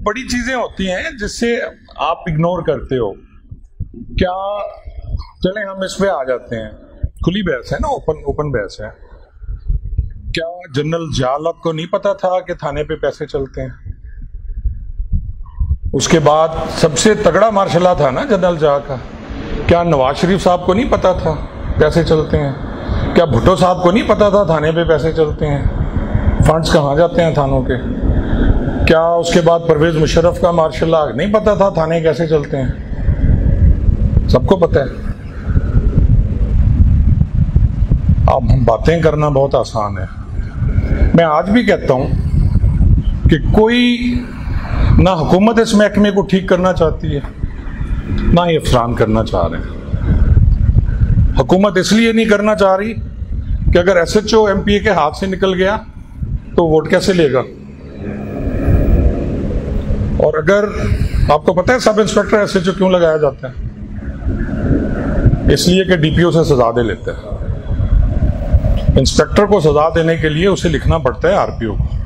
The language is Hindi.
बड़ी चीजें होती हैं जिससे आप इग्नोर करते हो। क्या, चलें हम इस पे आ जाते हैं, खुली बहस है ना, ओपन बहस है। क्या जनरल जियाउल को नहीं पता था कि थाने पे पैसे चलते हैं? उसके बाद सबसे तगड़ा मार्शला था ना जनरल जिया का, क्या नवाज शरीफ साहब को नहीं पता था पैसे चलते हैं? क्या भुट्टो साहब को नहीं पता था थाने पे पैसे चलते हैं, फंड्स कहाँ जाते हैं थानों के? क्या उसके बाद परवेज मुशर्रफ का मार्शल लॉ नहीं पता था थाने कैसे चलते हैं? सबको पता है। अब बातें करना बहुत आसान है। मैं आज भी कहता हूं कि कोई ना हुकूमत इस महकमे को ठीक करना चाहती है, ना ये अफसरान करना चाह रहे हैं। हुकूमत इसलिए नहीं करना चाह रही कि अगर SHO MPA के हाथ से निकल गया तो वोट कैसे लेगा? और अगर आपको पता है सब इंस्पेक्टर SHO क्यों लगाया जाता है? इसलिए कि DPO से सजा दे लेते हैं। इंस्पेक्टर को सजा देने के लिए उसे लिखना पड़ता है RPO को।